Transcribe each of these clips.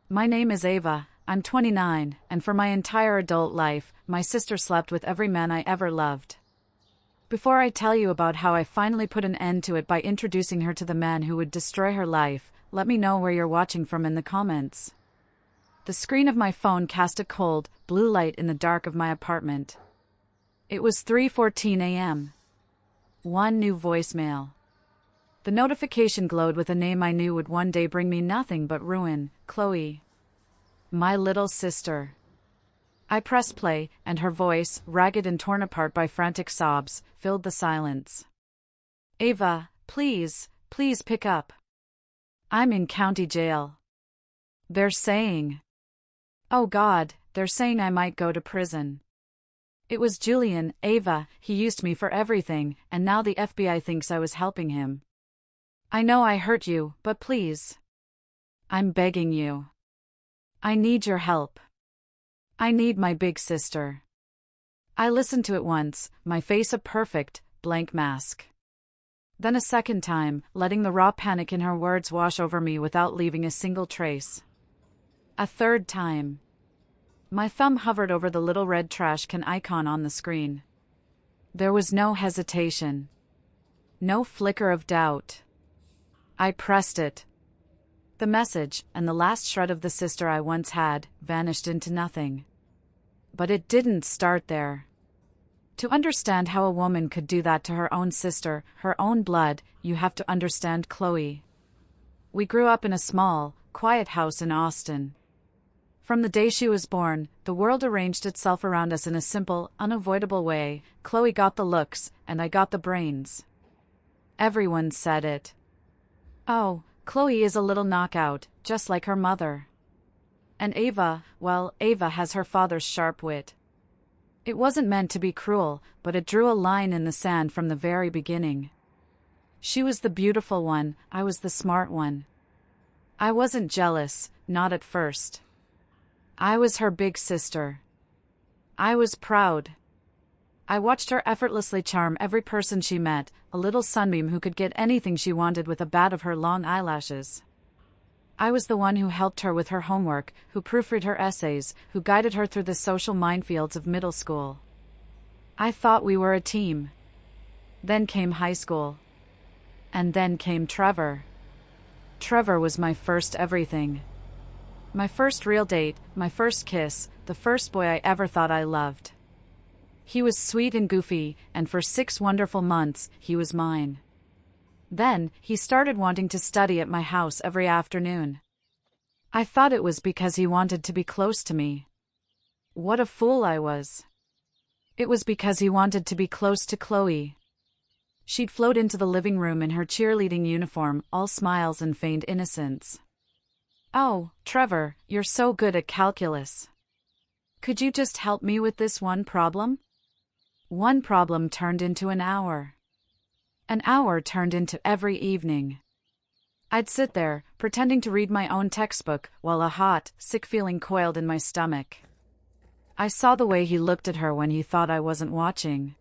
My name is Ava, I'm 29, and for my entire adult life, my sister slept with every man I ever loved. Before I tell you about how I finally put an end to it by introducing her to the man who would destroy her life, let me know where you're watching from in the comments. The screen of my phone cast a cold, blue light in the dark of my apartment. It was 3:14 a.m. One new voicemail. The notification glowed with a name I knew would one day bring me nothing but ruin, Chloe. My little sister. I pressed play, and her voice, ragged and torn apart by frantic sobs, filled the silence. Ava, please pick up. I'm in county jail. They're saying. Oh God, they're saying I might go to prison. It was Julian, Ava, he used me for everything, and now the FBI thinks I was helping him. I know I hurt you, but please. I'm begging you. I need your help. I need my big sister. I listened to it once, my face a perfect, blank mask. Then a second time, letting the raw panic in her words wash over me without leaving a single trace. A third time. My thumb hovered over the little red trash can icon on the screen. There was no hesitation. No flicker of doubt. I pressed it. The message, and the last shred of the sister I once had, vanished into nothing. But it didn't start there. To understand how a woman could do that to her own sister, her own blood, you have to understand Chloe. We grew up in a small, quiet house in Austin. From the day she was born, the world arranged itself around us in a simple, unavoidable way. Chloe got the looks, and I got the brains. Everyone said it. Oh, Chloe is a little knockout, just like her mother. And Ava, well, Ava has her father's sharp wit. It wasn't meant to be cruel, but it drew a line in the sand from the very beginning. She was the beautiful one, I was the smart one. I wasn't jealous, not at first. I was her big sister. I was proud. I watched her effortlessly charm every person she met, a little sunbeam who could get anything she wanted with a bat of her long eyelashes. I was the one who helped her with her homework, who proofread her essays, who guided her through the social minefields of middle school. I thought we were a team. Then came high school. And then came Trevor. Trevor was my first everything. My first real date, my first kiss, the first boy I ever thought I loved. He was sweet and goofy, and for 6 wonderful months, he was mine. Then, he started wanting to study at my house every afternoon. I thought it was because he wanted to be close to me. What a fool I was. It was because he wanted to be close to Chloe. She'd float into the living room in her cheerleading uniform, all smiles and feigned innocence. Oh, Trevor, you're so good at calculus. Could you just help me with this one problem? One problem turned into an hour. An hour turned into every evening. I'd sit there, pretending to read my own textbook, while a hot, sick feeling coiled in my stomach. I saw the way he looked at her when he thought I wasn't watching.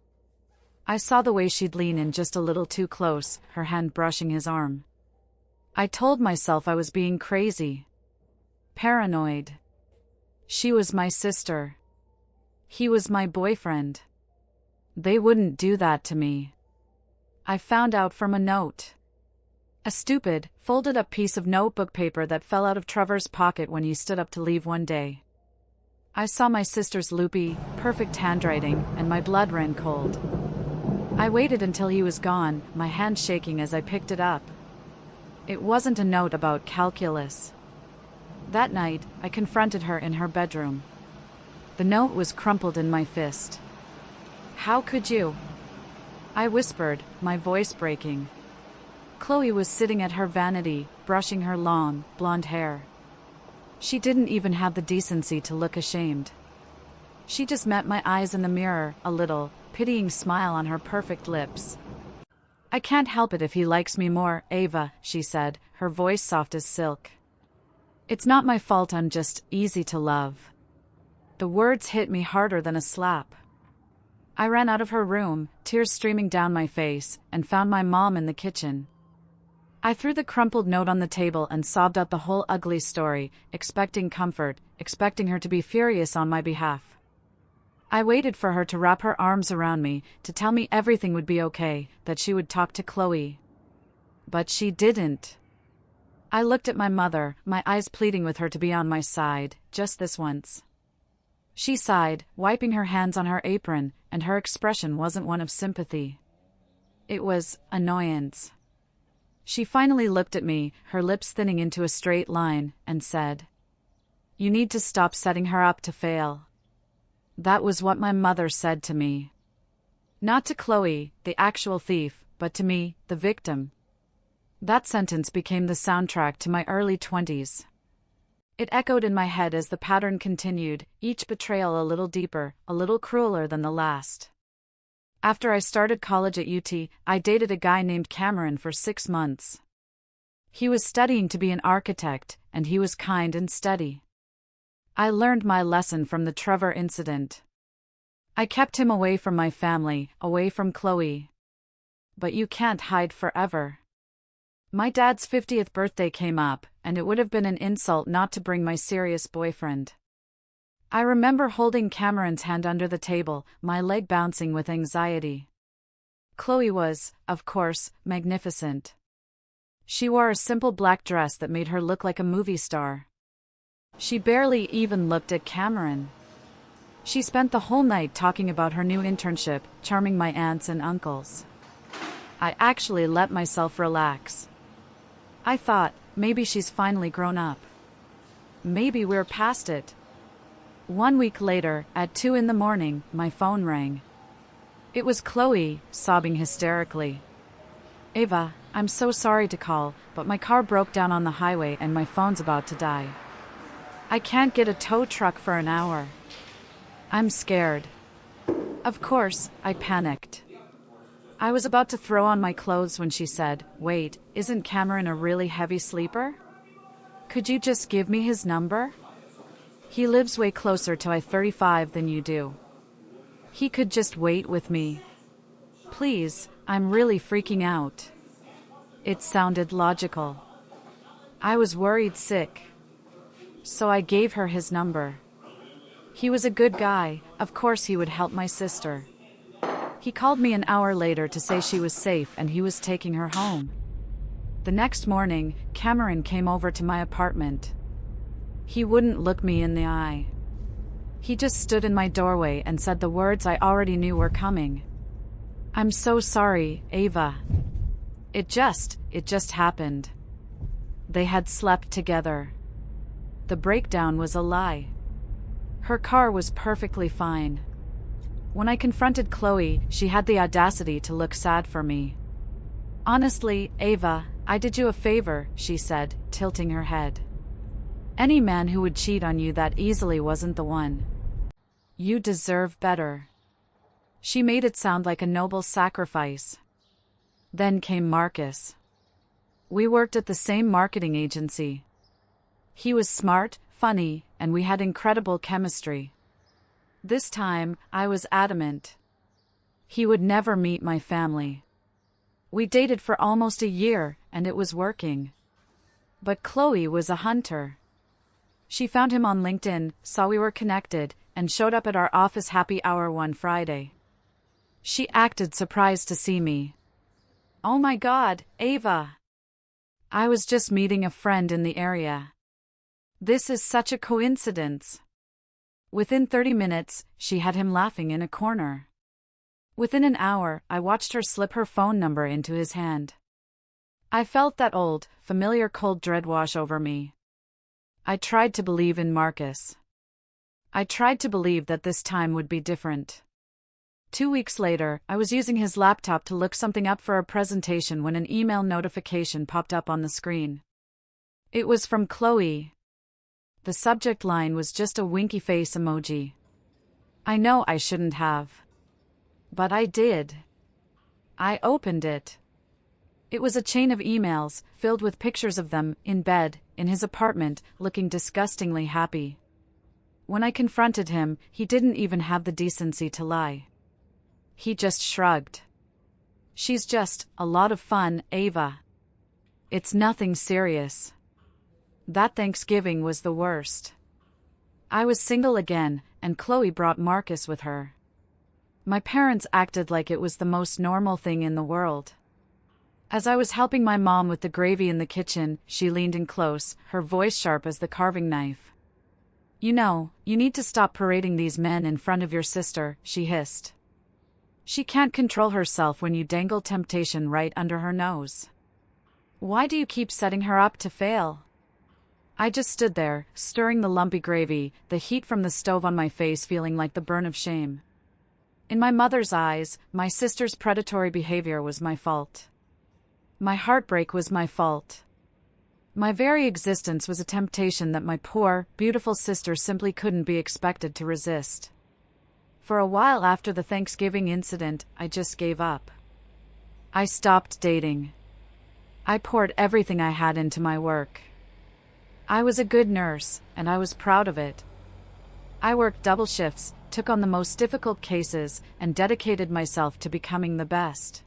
I saw the way she'd lean in just a little too close, her hand brushing his arm. I told myself I was being crazy. Paranoid. She was my sister. He was my boyfriend. They wouldn't do that to me. I found out from a note. A stupid, folded-up piece of notebook paper that fell out of Trevor's pocket when he stood up to leave one day. I saw my sister's loopy, perfect handwriting, and my blood ran cold. I waited until he was gone, my hand shaking as I picked it up. It wasn't a note about calculus. That night, I confronted her in her bedroom. The note was crumpled in my fist. How could you? I whispered, my voice breaking. Chloe was sitting at her vanity, brushing her long, blonde hair. She didn't even have the decency to look ashamed. She just met my eyes in the mirror, a little, pitying smile on her perfect lips. I can't help it if he likes me more, Ava, she said, her voice soft as silk. It's not my fault, I'm just easy to love. The words hit me harder than a slap. I ran out of her room, tears streaming down my face, and found my mom in the kitchen. I threw the crumpled note on the table and sobbed out the whole ugly story, expecting comfort, expecting her to be furious on my behalf. I waited for her to wrap her arms around me, to tell me everything would be okay, that she would talk to Chloe. But she didn't. I looked at my mother, my eyes pleading with her to be on my side, just this once. She sighed, wiping her hands on her apron, and her expression wasn't one of sympathy. It was annoyance. She finally looked at me, her lips thinning into a straight line, and said, "You need to stop setting her up to fail." That was what my mother said to me. Not to Chloe, the actual thief, but to me, the victim. That sentence became the soundtrack to my early 20s. It echoed in my head as the pattern continued, each betrayal a little deeper, a little crueler than the last. After I started college at UT, I dated a guy named Cameron for 6 months. He was studying to be an architect, and he was kind and steady. I learned my lesson from the Trevor incident. I kept him away from my family, away from Chloe. But you can't hide forever. My dad's 50th birthday came up, and it would have been an insult not to bring my serious boyfriend. I remember holding Cameron's hand under the table, my leg bouncing with anxiety. Chloe was, of course, magnificent. She wore a simple black dress that made her look like a movie star. She barely even looked at Cameron. She spent the whole night talking about her new internship, charming my aunts and uncles. I actually let myself relax. I thought, maybe she's finally grown up. Maybe we're past it. 1 week later, at 2 a.m, my phone rang. It was Chloe, sobbing hysterically. "Ava, I'm so sorry to call, but my car broke down on the highway and my phone's about to die. I can't get a tow truck for an hour. I'm scared." Of course, I panicked. I was about to throw on my clothes when she said, "Wait, isn't Cameron a really heavy sleeper? Could you just give me his number? He lives way closer to I-35 than you do. He could just wait with me. Please, I'm really freaking out." It sounded logical. I was worried sick. So I gave her his number. He was a good guy, of course he would help my sister. He called me an hour later to say she was safe and he was taking her home. The next morning, Cameron came over to my apartment. He wouldn't look me in the eye. He just stood in my doorway and said the words I already knew were coming. "I'm so sorry, Ava. It just happened." They had slept together. The breakdown was a lie. Her car was perfectly fine. When I confronted Chloe, she had the audacity to look sad for me. "Honestly, Ava, I did you a favor," she said, tilting her head. "Any man who would cheat on you that easily wasn't the one. You deserve better." She made it sound like a noble sacrifice. Then came Marcus. We worked at the same marketing agency. He was smart, funny, and we had incredible chemistry. This time, I was adamant. He would never meet my family. We dated for almost a year, and it was working. But Chloe was a hunter. She found him on LinkedIn, saw we were connected, and showed up at our office happy hour one Friday. She acted surprised to see me. "Oh my God, Ava. I was just meeting a friend in the area. This is such a coincidence." Within 30 minutes, she had him laughing in a corner. Within an hour, I watched her slip her phone number into his hand. I felt that old, familiar cold dread wash over me. I tried to believe in Marcus. I tried to believe that this time would be different. 2 weeks later, I was using his laptop to look something up for a presentation when an email notification popped up on the screen. It was from Chloe. The subject line was just a winky face emoji. I know I shouldn't have. But I did. I opened it. It was a chain of emails, filled with pictures of them, in bed, in his apartment, looking disgustingly happy. When I confronted him, he didn't even have the decency to lie. He just shrugged. "She's just a lot of fun, Ava." It's nothing serious. That Thanksgiving was the worst. I was single again, and Chloe brought Marcus with her. My parents acted like it was the most normal thing in the world. As I was helping my mom with the gravy in the kitchen, she leaned in close, her voice sharp as the carving knife. "You know, you need to stop parading these men in front of your sister," she hissed. "She can't control herself when you dangle temptation right under her nose. Why do you keep setting her up to fail?" I just stood there, stirring the lumpy gravy, the heat from the stove on my face feeling like the burn of shame. In my mother's eyes, my sister's predatory behavior was my fault. My heartbreak was my fault. My very existence was a temptation that my poor, beautiful sister simply couldn't be expected to resist. For a while after the Thanksgiving incident, I just gave up. I stopped dating. I poured everything I had into my work. I was a good nurse, and I was proud of it. I worked double shifts, took on the most difficult cases, and dedicated myself to becoming the best.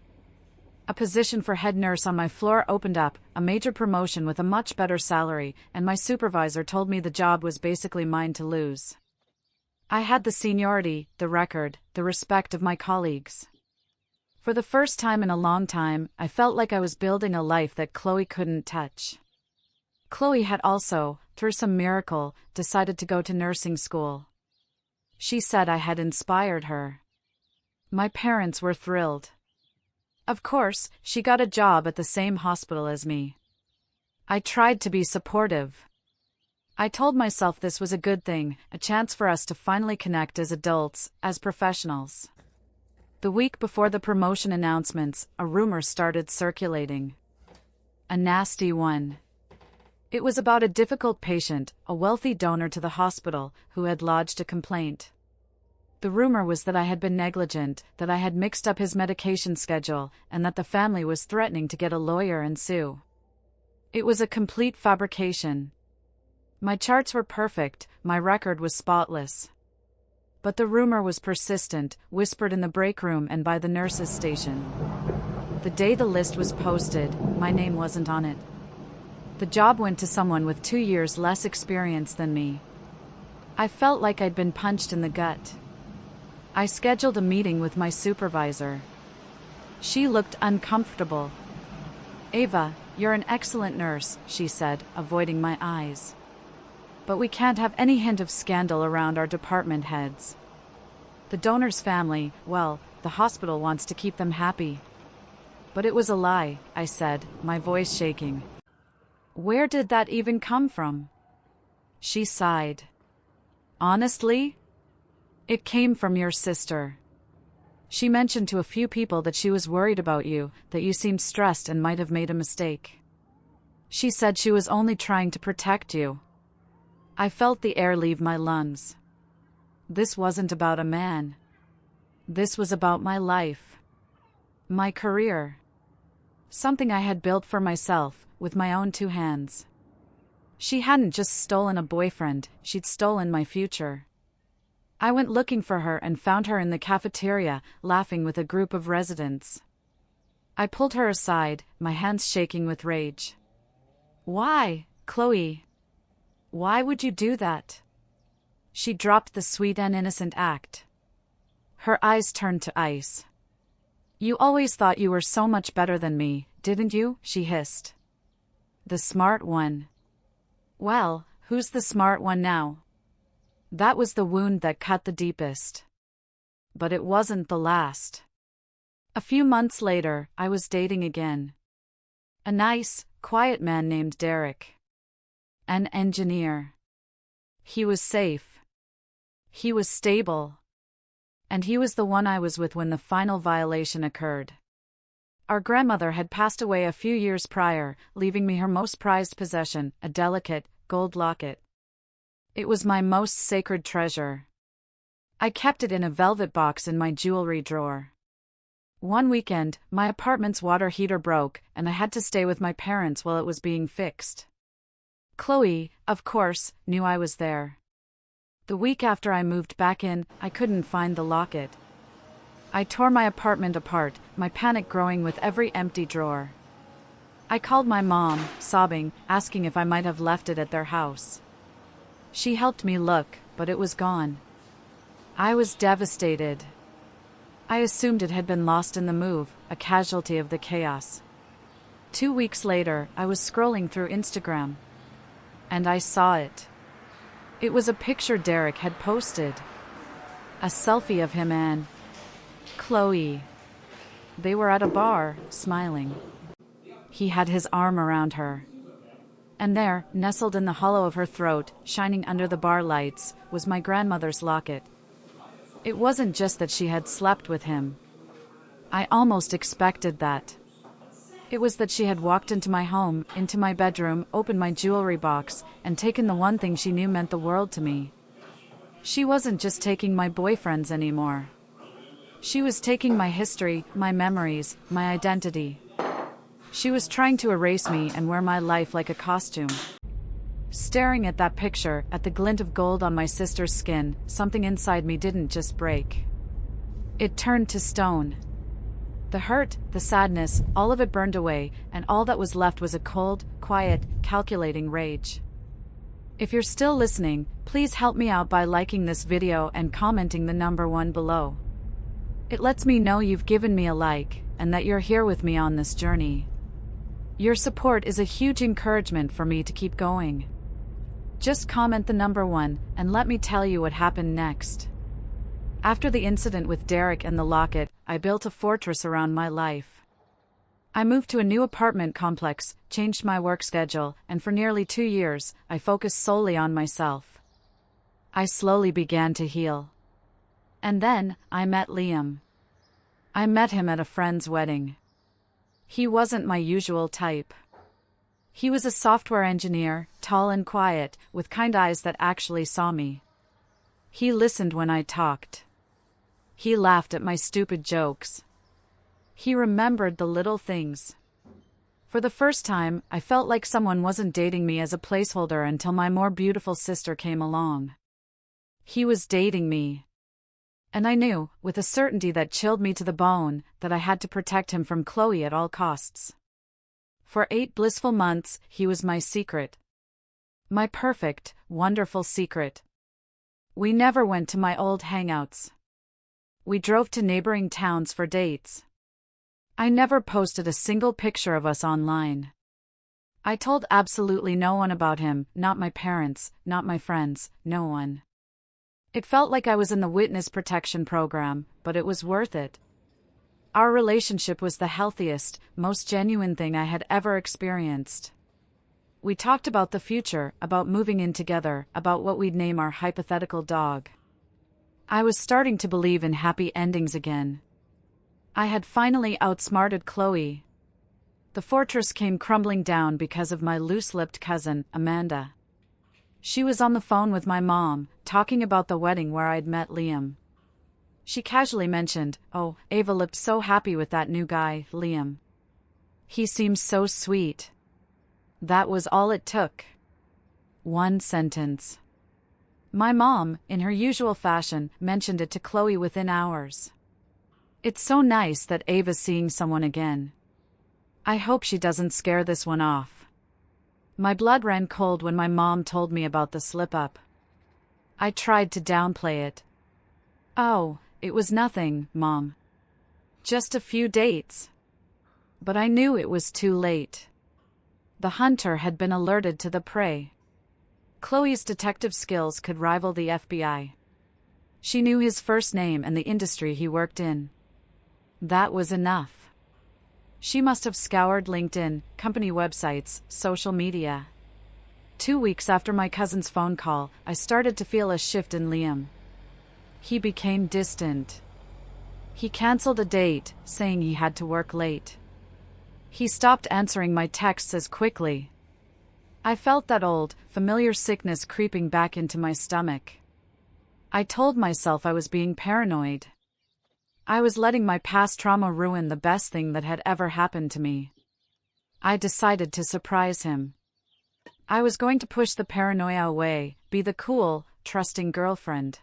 A position for head nurse on my floor opened up, a major promotion with a much better salary, and my supervisor told me the job was basically mine to lose. I had the seniority, the record, the respect of my colleagues. For the first time in a long time, I felt like I was building a life that Chloe couldn't touch. Chloe had also, through some miracle, decided to go to nursing school. She said I had inspired her. My parents were thrilled. Of course, she got a job at the same hospital as me. I tried to be supportive. I told myself this was a good thing, a chance for us to finally connect as adults, as professionals. The week before the promotion announcements, a rumor started circulating. A nasty one. It was about a difficult patient, a wealthy donor to the hospital, who had lodged a complaint. The rumor was that I had been negligent, that I had mixed up his medication schedule, and that the family was threatening to get a lawyer and sue. It was a complete fabrication. My charts were perfect, my record was spotless. But the rumor was persistent, whispered in the break room and by the nurses' station. The day the list was posted, my name wasn't on it. The job went to someone with 2 years less experience than me. I felt like I'd been punched in the gut. I scheduled a meeting with my supervisor. She looked uncomfortable. "Ava, you're an excellent nurse," she said, avoiding my eyes. "But we can't have any hint of scandal around our department heads. The donor's family, well, the hospital wants to keep them happy." "But it was a lie," I said, my voice shaking. "Where did that even come from?" She sighed. "Honestly? It came from your sister. She mentioned to a few people that she was worried about you, that you seemed stressed and might have made a mistake. She said she was only trying to protect you." I felt the air leave my lungs. This wasn't about a man. This was about my life. My career. Something I had built for myself, with my own 2 hands. She hadn't just stolen a boyfriend, she'd stolen my future. I went looking for her and found her in the cafeteria, laughing with a group of residents. I pulled her aside, my hands shaking with rage. "Why, Chloe? Why would you do that?" She dropped the sweet and innocent act. Her eyes turned to ice. "You always thought you were so much better than me, didn't you?" she hissed. "The smart one." Well, who's the smart one now? That was the wound that cut the deepest. But it wasn't the last. A few months later, I was dating again. A nice, quiet man named Derek. An engineer. He was safe. He was stable. And he was the one I was with when the final violation occurred. Our grandmother had passed away a few years prior, leaving me her most prized possession, a delicate, gold locket. It was my most sacred treasure. I kept it in a velvet box in my jewelry drawer. One weekend, my apartment's water heater broke, and I had to stay with my parents while it was being fixed. Chloe, of course, knew I was there. The week after I moved back in, I couldn't find the locket. I tore my apartment apart, my panic growing with every empty drawer. I called my mom, sobbing, asking if I might have left it at their house. She helped me look, but it was gone. I was devastated. I assumed it had been lost in the move, a casualty of the chaos. 2 weeks later, I was scrolling through Instagram. And I saw it. It was a picture Derek had posted. A selfie of him and Chloe. They were at a bar, smiling. He had his arm around her. And there, nestled in the hollow of her throat, shining under the bar lights, was my grandmother's locket. It wasn't just that she had slept with him. I almost expected that. It was that she had walked into my home, into my bedroom, opened my jewelry box, and taken the one thing she knew meant the world to me. She wasn't just taking my boyfriends anymore. She was taking my history, my memories, my identity. She was trying to erase me and wear my life like a costume. Staring at that picture, at the glint of gold on my sister's skin, something inside me didn't just break. It turned to stone. The hurt, the sadness, all of it burned away, and all that was left was a cold, quiet, calculating rage. If you're still listening, please help me out by liking this video and commenting the number 1 below. It lets me know you've given me a like, and that you're here with me on this journey. Your support is a huge encouragement for me to keep going. Just comment the number 1, and let me tell you what happened next. After the incident with Derek and the locket, I built a fortress around my life. I moved to a new apartment complex, changed my work schedule, and for nearly 2 years, I focused solely on myself. I slowly began to heal. And then, I met Liam. I met him at a friend's wedding. He wasn't my usual type. He was a software engineer, tall and quiet, with kind eyes that actually saw me. He listened when I talked. He laughed at my stupid jokes. He remembered the little things. For the first time, I felt like someone wasn't dating me as a placeholder until my more beautiful sister came along. He was dating me. And I knew, with a certainty that chilled me to the bone, that I had to protect him from Chloe at all costs. For 8 blissful months, he was my secret. My perfect, wonderful secret. We never went to my old hangouts. We drove to neighboring towns for dates. I never posted a single picture of us online. I told absolutely no one about him, not my parents, not my friends, no one. It felt like I was in the witness protection program, but it was worth it. Our relationship was the healthiest, most genuine thing I had ever experienced. We talked about the future, about moving in together, about what we'd name our hypothetical dog. I was starting to believe in happy endings again. I had finally outsmarted Chloe. The fortress came crumbling down because of my loose-lipped cousin, Amanda. She was on the phone with my mom, talking about the wedding where I'd met Liam. She casually mentioned, "Oh, Ava looked so happy with that new guy, Liam. He seems so sweet." That was all it took. One sentence. My mom, in her usual fashion, mentioned it to Chloe within hours. "It's so nice that Ava's seeing someone again. I hope she doesn't scare this one off." My blood ran cold when my mom told me about the slip-up. I tried to downplay it. "Oh, it was nothing, Mom. Just a few dates." But I knew it was too late. The hunter had been alerted to the prey. Chloe's detective skills could rival the FBI. She knew his first name and the industry he worked in. That was enough. She must have scoured LinkedIn, company websites, social media. 2 weeks after my cousin's phone call, I started to feel a shift in Liam. He became distant. He canceled a date, saying he had to work late. He stopped answering my texts as quickly. I felt that old, familiar sickness creeping back into my stomach. I told myself I was being paranoid. I was letting my past trauma ruin the best thing that had ever happened to me. I decided to surprise him. I was going to push the paranoia away, be the cool, trusting girlfriend.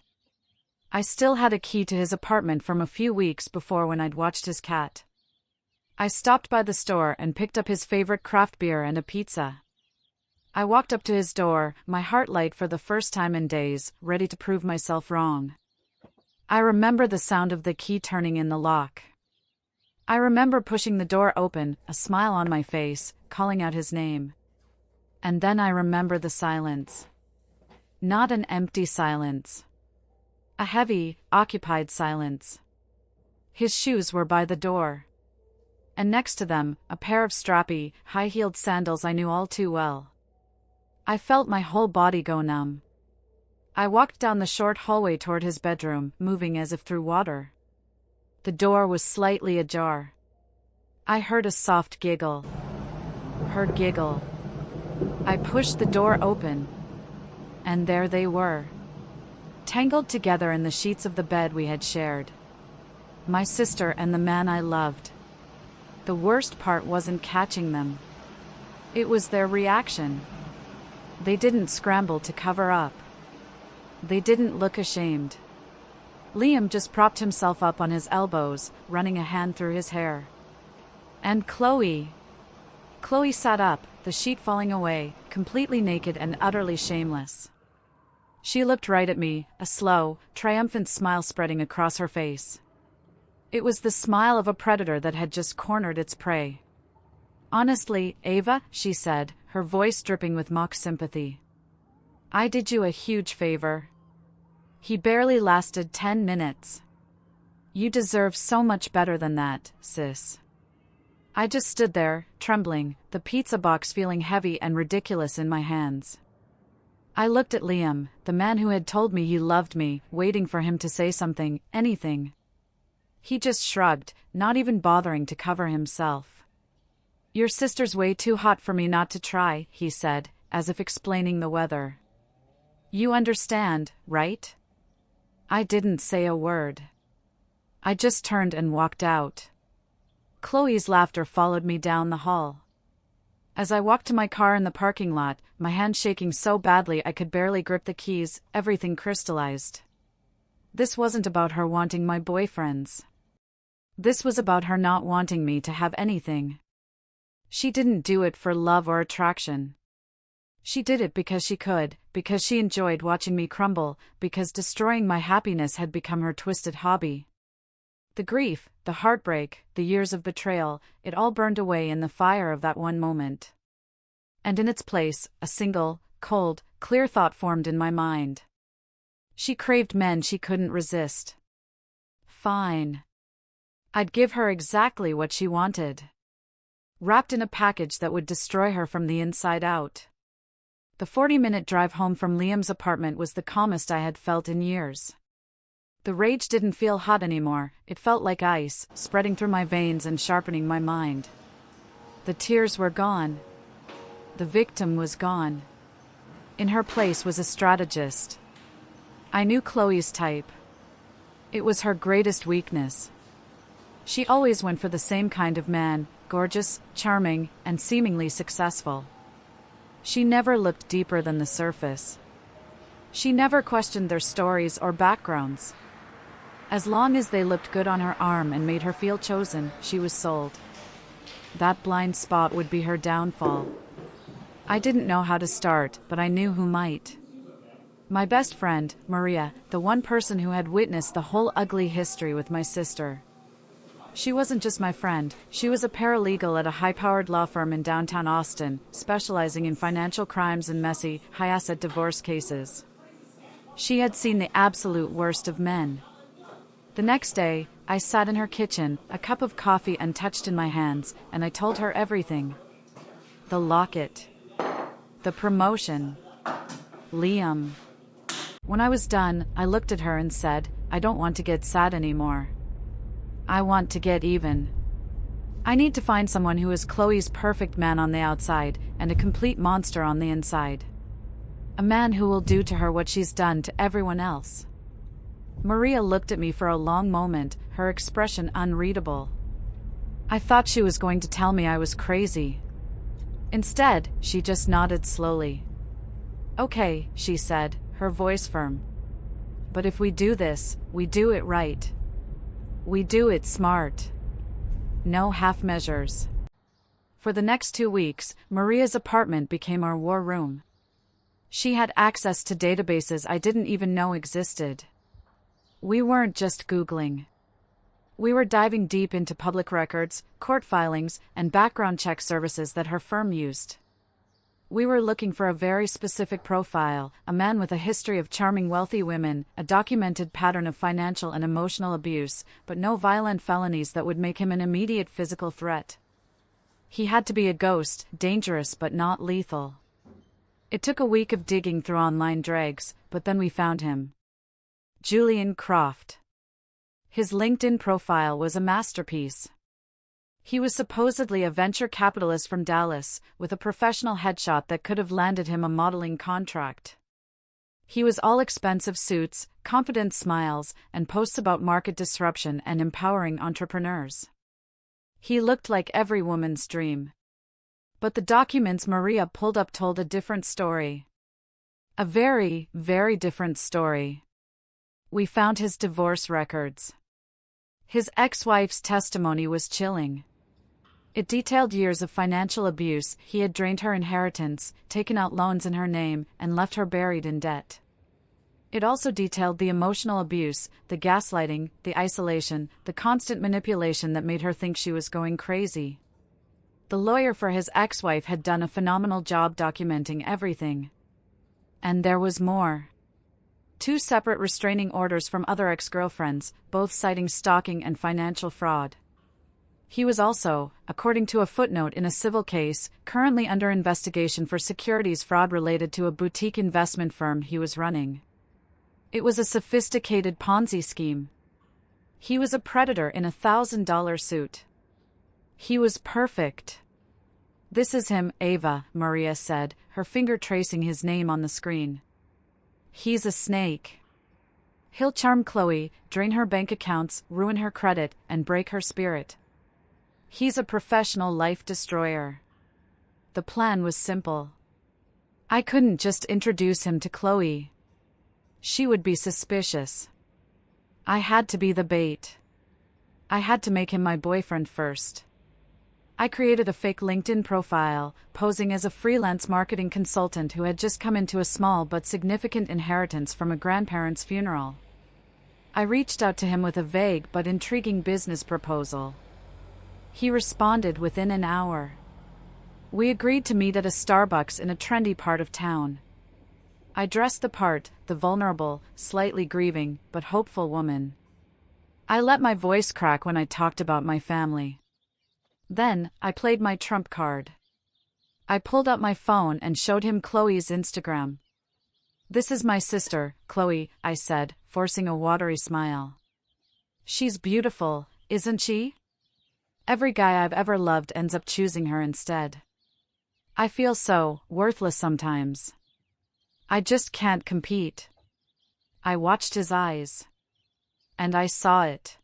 I still had a key to his apartment from a few weeks before when I'd watched his cat. I stopped by the store and picked up his favorite craft beer and a pizza. I walked up to his door, my heart light for the first time in days, ready to prove myself wrong. I remember the sound of the key turning in the lock. I remember pushing the door open, a smile on my face, calling out his name. And then I remember the silence. Not an empty silence. A heavy, occupied silence. His shoes were by the door. And next to them, a pair of strappy, high-heeled sandals I knew all too well. I felt my whole body go numb. I walked down the short hallway toward his bedroom, moving as if through water. The door was slightly ajar. I heard a soft giggle. Her giggle. I pushed the door open. And there they were. Tangled together in the sheets of the bed we had shared. My sister and the man I loved. The worst part wasn't catching them. It was their reaction. They didn't scramble to cover up. They didn't look ashamed. Liam just propped himself up on his elbows, running a hand through his hair. And Chloe. Chloe sat up, the sheet falling away, completely naked and utterly shameless. She looked right at me, a slow, triumphant smile spreading across her face. It was the smile of a predator that had just cornered its prey. Honestly, Ava, she said, her voice dripping with mock sympathy. I did you a huge favor. He barely lasted 10 minutes. You deserve so much better than that, sis. I just stood there, trembling, the pizza box feeling heavy and ridiculous in my hands. I looked at Liam, the man who had told me he loved me, waiting for him to say something, anything. He just shrugged, not even bothering to cover himself. Your sister's way too hot for me not to try, he said, as if explaining the weather. You understand, right? I didn't say a word. I just turned and walked out. Chloe's laughter followed me down the hall. As I walked to my car in the parking lot, my hand shaking so badly I could barely grip the keys, everything crystallized. This wasn't about her wanting my boyfriends. This was about her not wanting me to have anything. She didn't do it for love or attraction. She did it because she could, because she enjoyed watching me crumble, because destroying my happiness had become her twisted hobby. The grief, the heartbreak, the years of betrayal, it all burned away in the fire of that one moment. And in its place, a single, cold, clear thought formed in my mind. She craved men she couldn't resist. Fine. I'd give her exactly what she wanted. Wrapped in a package that would destroy her from the inside out. The 40-minute drive home from Liam's apartment was the calmest I had felt in years. The rage didn't feel hot anymore, it felt like ice, spreading through my veins and sharpening my mind. The tears were gone. The victim was gone. In her place was a strategist. I knew Chloe's type. It was her greatest weakness. She always went for the same kind of man, gorgeous, charming, and seemingly successful. She never looked deeper than the surface. She never questioned their stories or backgrounds. As long as they looked good on her arm and made her feel chosen, she was sold. That blind spot would be her downfall. I didn't know how to start, but I knew who might. My best friend, Maria, the one person who had witnessed the whole ugly history with my sister. She wasn't just my friend, she was a paralegal at a high-powered law firm in downtown Austin, specializing in financial crimes and messy, high-asset divorce cases. She had seen the absolute worst of men. The next day, I sat in her kitchen, a cup of coffee untouched in my hands, and I told her everything. The locket. The promotion. Liam. When I was done, I looked at her and said, I don't want to get sad anymore. I want to get even. I need to find someone who is Chloe's perfect man on the outside, and a complete monster on the inside. A man who will do to her what she's done to everyone else. Maria looked at me for a long moment, her expression unreadable. I thought she was going to tell me I was crazy. Instead, she just nodded slowly. Okay, she said, her voice firm. But if we do this, we do it right. We do it smart. no half measures. For the next 2 weeks, Maria's apartment became our war room. She had access to databases I didn't even know existed. We weren't just Googling. We were diving deep into public records, court filings, and background check services that her firm used. We were looking for a very specific profile, a man with a history of charming wealthy women, a documented pattern of financial and emotional abuse, but no violent felonies that would make him an immediate physical threat. He had to be a ghost, dangerous but not lethal. It took a week of digging through online drags, but then we found him. Julian Croft. His LinkedIn profile was a masterpiece. He was supposedly a venture capitalist from Dallas, with a professional headshot that could have landed him a modeling contract. He was all expensive suits, confident smiles, and posts about market disruption and empowering entrepreneurs. He looked like every woman's dream. But the documents Maria pulled up told a different story. A very, very different story. We found his divorce records. His ex-wife's testimony was chilling. It detailed years of financial abuse. He had drained her inheritance, taken out loans in her name, and left her buried in debt. It also detailed the emotional abuse, the gaslighting, the isolation, the constant manipulation that made her think she was going crazy. The lawyer for his ex-wife had done a phenomenal job documenting everything. And there was more. 2 separate restraining orders from other ex-girlfriends, both citing stalking and financial fraud. He was also, according to a footnote in a civil case, currently under investigation for securities fraud related to a boutique investment firm he was running. It was a sophisticated Ponzi scheme. He was a predator in a $1,000 suit. He was perfect. "This is him, Ava," Maria said, her finger tracing his name on the screen. "He's a snake. He'll charm Chloe, drain her bank accounts, ruin her credit, and break her spirit. He's a professional life destroyer." The plan was simple. I couldn't just introduce him to Chloe. She would be suspicious. I had to be the bait. I had to make him my boyfriend first. I created a fake LinkedIn profile, posing as a freelance marketing consultant who had just come into a small but significant inheritance from a grandparent's funeral. I reached out to him with a vague but intriguing business proposal. He responded within an hour. We agreed to meet at a Starbucks in a trendy part of town. I dressed the part, the vulnerable, slightly grieving, but hopeful woman. I let my voice crack when I talked about my family. Then, I played my trump card. I pulled out my phone and showed him Chloe's Instagram. "This is my sister, Chloe," I said, forcing a watery smile. "She's beautiful, isn't she? Every guy I've ever loved ends up choosing her instead. I feel so worthless sometimes. I just can't compete." I watched his eyes. And I saw it.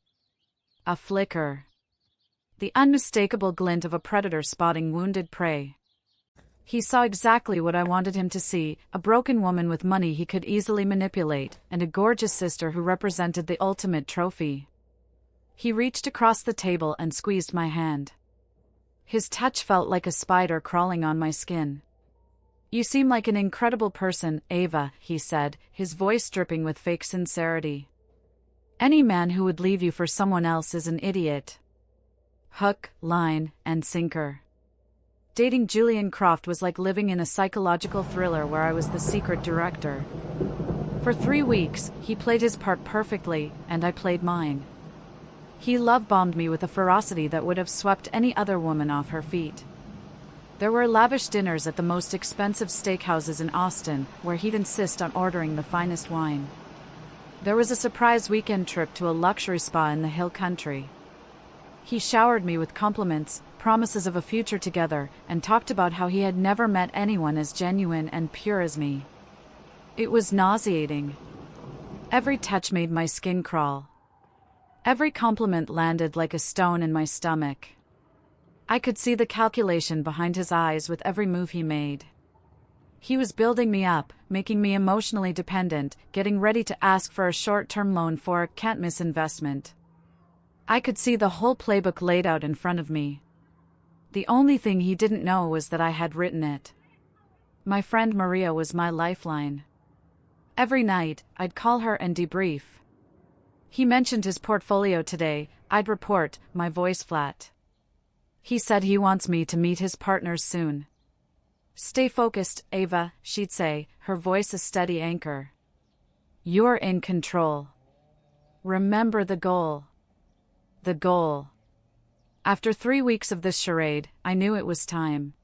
A flicker. The unmistakable glint of a predator spotting wounded prey. He saw exactly what I wanted him to see, a broken woman with money he could easily manipulate, and a gorgeous sister who represented the ultimate trophy. He reached across the table and squeezed my hand. His touch felt like a spider crawling on my skin. "You seem like an incredible person, Ava," he said, his voice dripping with fake sincerity. "Any man who would leave you for someone else is an idiot." Hook, line, and sinker. Dating Julian Croft was like living in a psychological thriller where I was the secret director. For 3 weeks, he played his part perfectly, and I played mine. He love-bombed me with a ferocity that would have swept any other woman off her feet. There were lavish dinners at the most expensive steakhouses in Austin, where he'd insist on ordering the finest wine. There was a surprise weekend trip to a luxury spa in the hill country. He showered me with compliments, promises of a future together, and talked about how he had never met anyone as genuine and pure as me. It was nauseating. Every touch made my skin crawl. Every compliment landed like a stone in my stomach. I could see the calculation behind his eyes with every move he made. He was building me up, making me emotionally dependent, getting ready to ask for a short-term loan for a can't-miss investment. I could see the whole playbook laid out in front of me. The only thing he didn't know was that I had written it. My friend Maria was my lifeline. Every night, I'd call her and debrief. He mentioned his portfolio today, I'd report, my voice flat. He said he wants me to meet his partners soon. Stay focused, Ava, she'd say, her voice a steady anchor. You're in control. Remember the goal. The goal. After 3 weeks of this charade, I knew it was time.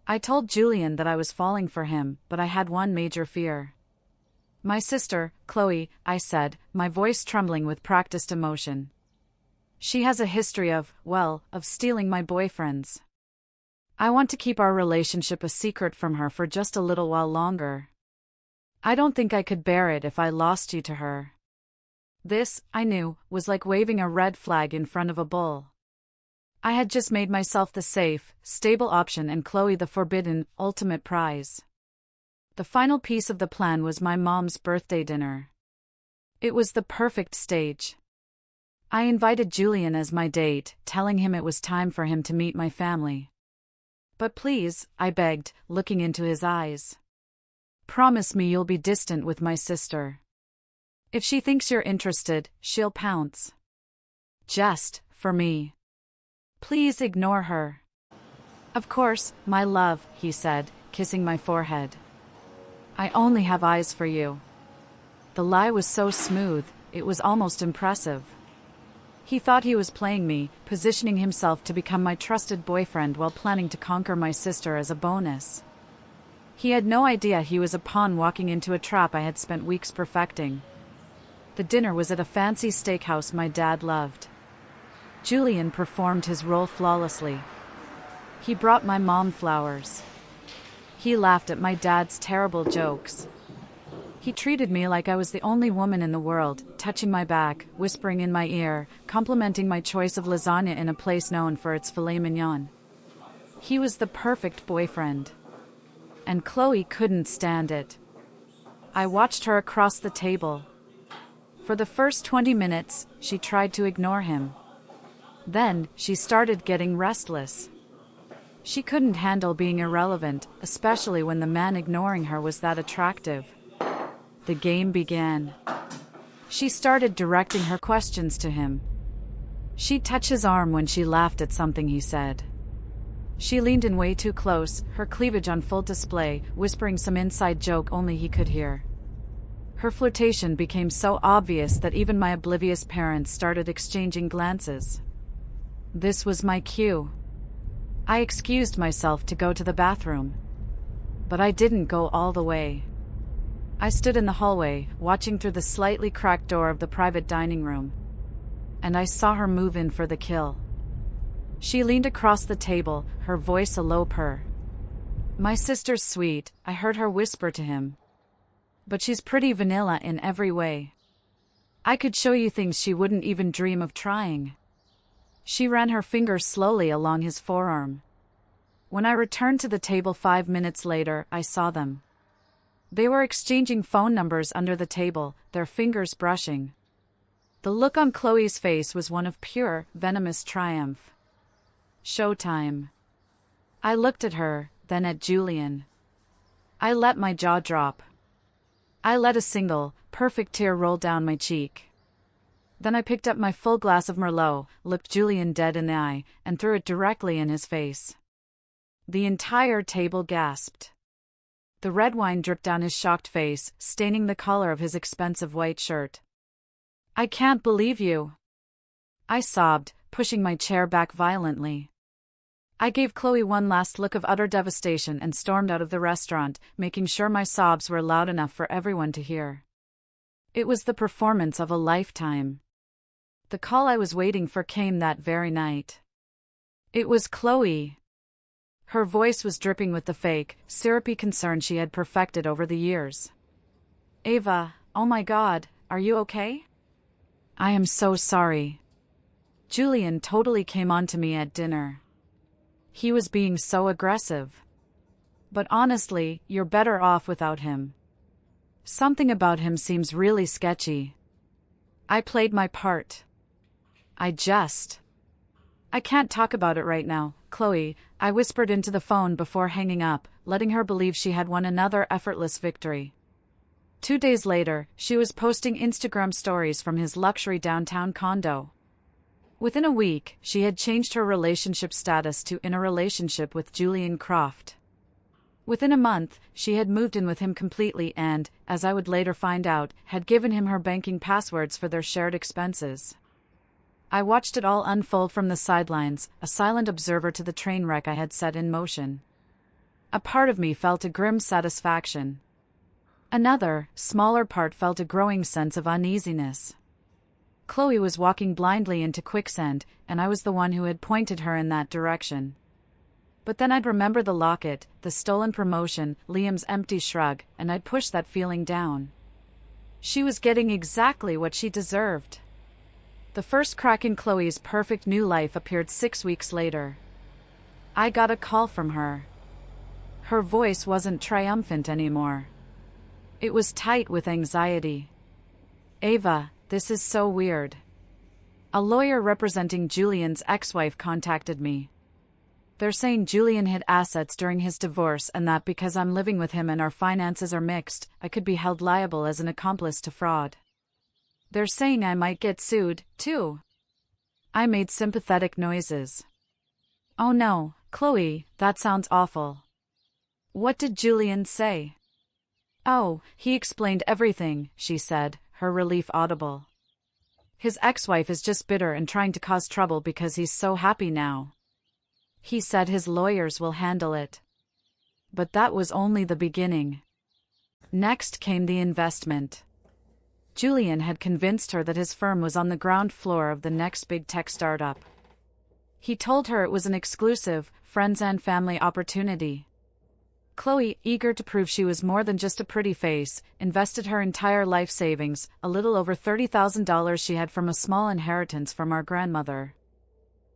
I told Julian that I was falling for him, but I had one major fear. My sister, Chloe, I said, my voice trembling with practiced emotion. She has a history of stealing my boyfriends. I want to keep our relationship a secret from her for just a little while longer. I don't think I could bear it if I lost you to her. This, I knew, was like waving a red flag in front of a bull. I had just made myself the safe, stable option and Chloe the forbidden, ultimate prize. The final piece of the plan was my mom's birthday dinner. It was the perfect stage. I invited Julian as my date, telling him it was time for him to meet my family. But please, I begged, looking into his eyes. Promise me you'll be distant with my sister. If she thinks you're interested, she'll pounce. Just, for me. Please ignore her. Of course, my love, he said, kissing my forehead. I only have eyes for you. The lie was so smooth, it was almost impressive. He thought he was playing me, positioning himself to become my trusted boyfriend while planning to conquer my sister as a bonus. He had no idea he was a pawn walking into a trap I had spent weeks perfecting. The dinner was at a fancy steakhouse my dad loved. Julian performed his role flawlessly. He brought my mom flowers. He laughed at my dad's terrible jokes. He treated me like I was the only woman in the world, touching my back, whispering in my ear, complimenting my choice of lasagna in a place known for its filet mignon. He was the perfect boyfriend. And Chloe couldn't stand it. I watched her across the table. For the first 20 minutes, she tried to ignore him. Then, she started getting restless. She couldn't handle being irrelevant, especially when the man ignoring her was that attractive. The game began. She started directing her questions to him. She'd touch his arm when she laughed at something he said. She leaned in way too close, her cleavage on full display, whispering some inside joke only he could hear. Her flirtation became so obvious that even my oblivious parents started exchanging glances. This was my cue. I excused myself to go to the bathroom. But I didn't go all the way. I stood in the hallway, watching through the slightly cracked door of the private dining room. And I saw her move in for the kill. She leaned across the table, her voice a low purr. My sister's sweet, I heard her whisper to him. But she's pretty vanilla in every way. I could show you things she wouldn't even dream of trying. She ran her fingers slowly along his forearm. When I returned to the table 5 minutes later, I saw them. They were exchanging phone numbers under the table, their fingers brushing. The look on Chloe's face was one of pure, venomous triumph. Showtime. I looked at her, then at Julian. I let my jaw drop. I let a single, perfect tear roll down my cheek. Then I picked up my full glass of Merlot, looked Julian dead in the eye, and threw it directly in his face. The entire table gasped. The red wine dripped down his shocked face, staining the collar of his expensive white shirt. I can't believe you. I sobbed, pushing my chair back violently. I gave Chloe one last look of utter devastation and stormed out of the restaurant, making sure my sobs were loud enough for everyone to hear. It was the performance of a lifetime. The call I was waiting for came that very night. It was Chloe. Her voice was dripping with the fake, syrupy concern she had perfected over the years. Ava, oh my God, are you okay? I am so sorry. Julian totally came on to me at dinner. He was being so aggressive. But honestly, you're better off without him. Something about him seems really sketchy. I played my part. I can't talk about it right now, Chloe, I whispered into the phone before hanging up, letting her believe she had won another effortless victory. 2 days later, she was posting Instagram stories from his luxury downtown condo. Within a week, she had changed her relationship status to in a relationship with Julian Croft. Within a month, she had moved in with him completely and, as I would later find out, had given him her banking passwords for their shared expenses. I watched it all unfold from the sidelines, a silent observer to the train wreck I had set in motion. A part of me felt a grim satisfaction. Another, smaller part felt a growing sense of uneasiness. Chloe was walking blindly into quicksand, and I was the one who had pointed her in that direction. But then I'd remember the locket, the stolen promotion, Liam's empty shrug, and I'd push that feeling down. She was getting exactly what she deserved. The first crack in Chloe's perfect new life appeared 6 weeks later. I got a call from her. Her voice wasn't triumphant anymore. It was tight with anxiety. "Ava, this is so weird. A lawyer representing Julian's ex-wife contacted me. They're saying Julian hid assets during his divorce and that because I'm living with him and our finances are mixed, I could be held liable as an accomplice to fraud. They're saying I might get sued, too." I made sympathetic noises. "Oh no, Chloe, that sounds awful. What did Julian say?" "Oh, he explained everything," she said, her relief audible. "His ex-wife is just bitter and trying to cause trouble because he's so happy now. He said his lawyers will handle it." But that was only the beginning. Next came the investment. Julian had convinced her that his firm was on the ground floor of the next big tech startup. He told her it was an exclusive, friends and family opportunity. Chloe, eager to prove she was more than just a pretty face, invested her entire life savings, a little over $30,000 she had from a small inheritance from our grandmother.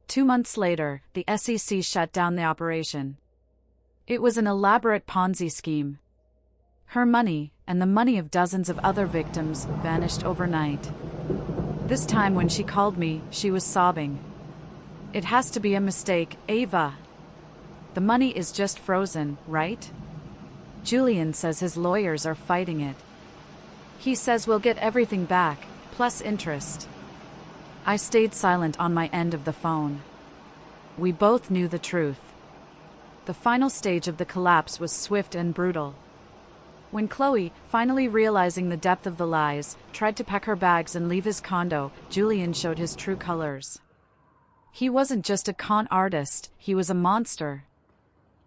2 months later, the SEC shut down the operation. It was an elaborate Ponzi scheme. Her money, and the money of dozens of other victims, vanished overnight. This time when she called me, she was sobbing. "It has to be a mistake, Ava. The money is just frozen, right? Julian says his lawyers are fighting it. He says we'll get everything back, plus interest." I stayed silent on my end of the phone. We both knew the truth. The final stage of the collapse was swift and brutal. When Chloe, finally realizing the depth of the lies, tried to pack her bags and leave his condo, Julian showed his true colors. He wasn't just a con artist, he was a monster.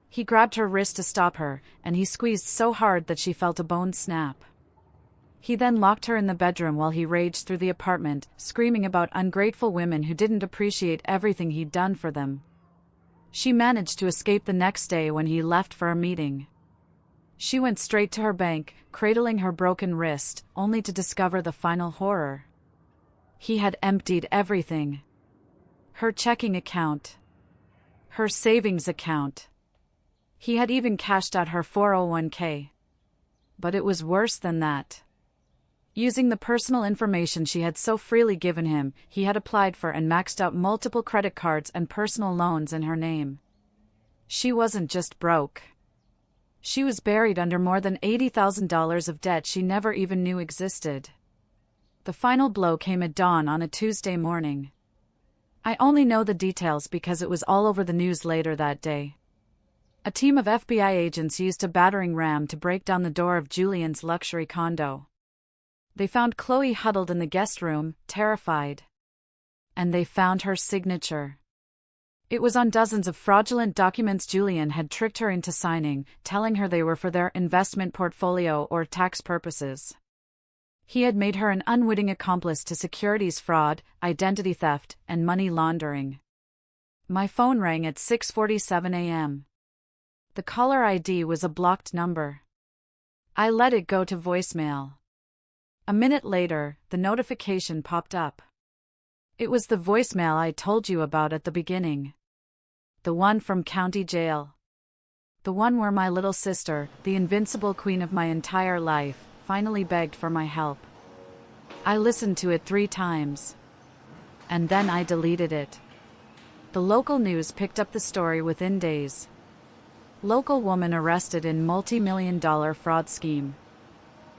He grabbed her wrist to stop her, and he squeezed so hard that she felt a bone snap. He then locked her in the bedroom while he raged through the apartment, screaming about ungrateful women who didn't appreciate everything he'd done for them. She managed to escape the next day when he left for a meeting. She went straight to her bank, cradling her broken wrist, only to discover the final horror. He had emptied everything. Her checking account. Her savings account. He had even cashed out her 401k. But it was worse than that. Using the personal information she had so freely given him, he had applied for and maxed out multiple credit cards and personal loans in her name. She wasn't just broke. She was buried under more than $80,000 of debt she never even knew existed. The final blow came at dawn on a Tuesday morning. I only know the details because it was all over the news later that day. A team of FBI agents used a battering ram to break down the door of Julian's luxury condo. They found Chloe huddled in the guest room, terrified. And they found her signature. It was on dozens of fraudulent documents Julian had tricked her into signing, telling her they were for their investment portfolio or tax purposes. He had made her an unwitting accomplice to securities fraud, identity theft, and money laundering. My phone rang at 6:47 a.m. The caller ID was a blocked number. I let it go to voicemail. A minute later, the notification popped up. It was the voicemail I told you about at the beginning. The one from county jail. The one where my little sister, the invincible queen of my entire life, finally begged for my help. I listened to it 3 times. and then I deleted it. The local news picked up the story within days. Local woman arrested in multi-million-dollar fraud scheme.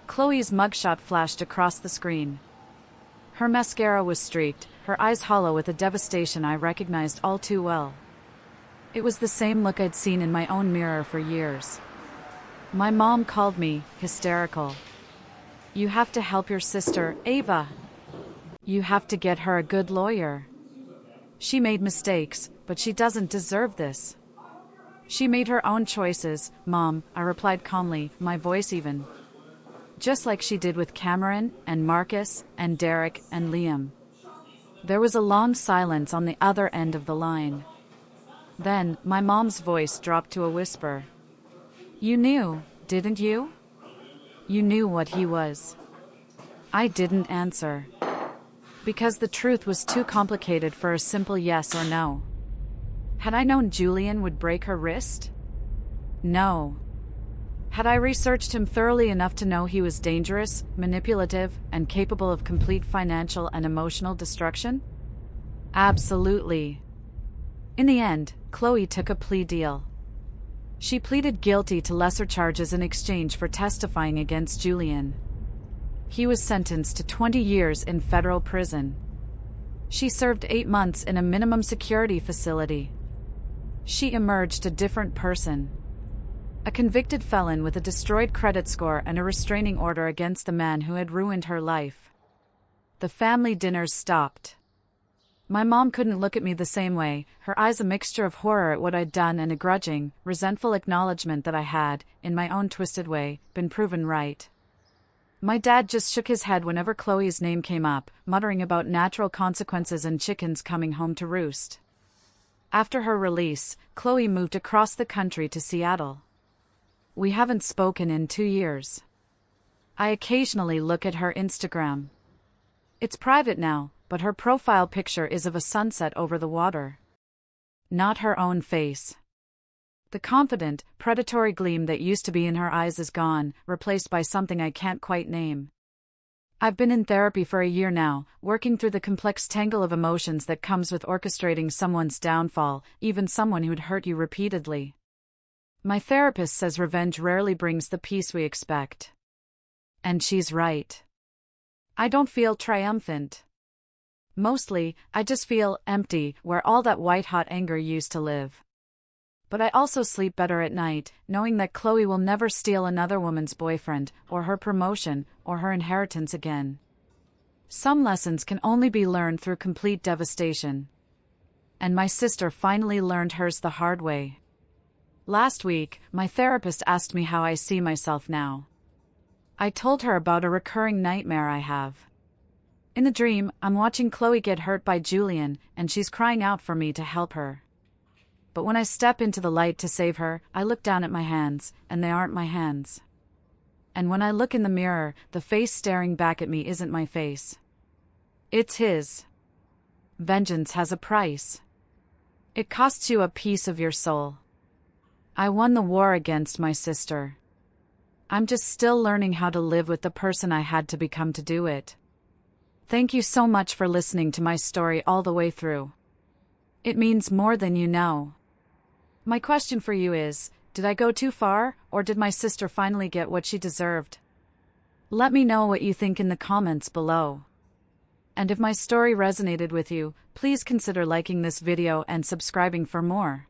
Chloe's mugshot flashed across the screen. Her mascara was streaked, her eyes hollow with a devastation I recognized all too well. It was the same look I'd seen in my own mirror for years. My mom called me, hysterical. "You have to help your sister, Ava. You have to get her a good lawyer. She made mistakes, but she doesn't deserve this. She made her own choices, Mom," I replied calmly, my voice even. Just like she did with Cameron, and Marcus, and Derek, and Liam. There was a long silence on the other end of the line. Then, my mom's voice dropped to a whisper. "You knew, didn't you? You knew what he was." I didn't answer. Because the truth was too complicated for a simple yes or no. Had I known Julian would break her wrist? No. Had I researched him thoroughly enough to know he was dangerous, manipulative, and capable of complete financial and emotional destruction? Absolutely. In the end, Chloe took a plea deal. She pleaded guilty to lesser charges in exchange for testifying against Julian. He was sentenced to 20 years in federal prison. She served 8 months in a minimum security facility. She emerged a different person. A convicted felon with a destroyed credit score and a restraining order against the man who had ruined her life. The family dinners stopped. My mom couldn't look at me the same way, her eyes a mixture of horror at what I'd done and a grudging, resentful acknowledgement that I had, in my own twisted way, been proven right. My dad just shook his head whenever Chloe's name came up, muttering about natural consequences and chickens coming home to roost. After her release, Chloe moved across the country to Seattle. We haven't spoken in 2 years. I occasionally look at her Instagram. It's private now, but her profile picture is of a sunset over the water. Not her own face. The confident, predatory gleam that used to be in her eyes is gone, replaced by something I can't quite name. I've been in therapy for a year now, working through the complex tangle of emotions that comes with orchestrating someone's downfall, even someone who'd hurt you repeatedly. My therapist says revenge rarely brings the peace we expect. And she's right. I don't feel triumphant. Mostly, I just feel empty, where all that white-hot anger used to live. But I also sleep better at night, knowing that Chloe will never steal another woman's boyfriend, or her promotion, or her inheritance again. Some lessons can only be learned through complete devastation. And my sister finally learned hers the hard way. Last week, my therapist asked me how I see myself now. I told her about a recurring nightmare I have. In the dream, I'm watching Chloe get hurt by Julian, and she's crying out for me to help her. But when I step into the light to save her, I look down at my hands, and they aren't my hands. And when I look in the mirror, the face staring back at me isn't my face. It's his. Vengeance has a price. It costs you a piece of your soul. I won the war against my sister. I'm just still learning how to live with the person I had to become to do it. Thank you so much for listening to my story all the way through. It means more than you know. My question for you is, did I go too far, or did my sister finally get what she deserved? Let me know what you think in the comments below. And if my story resonated with you, please consider liking this video and subscribing for more.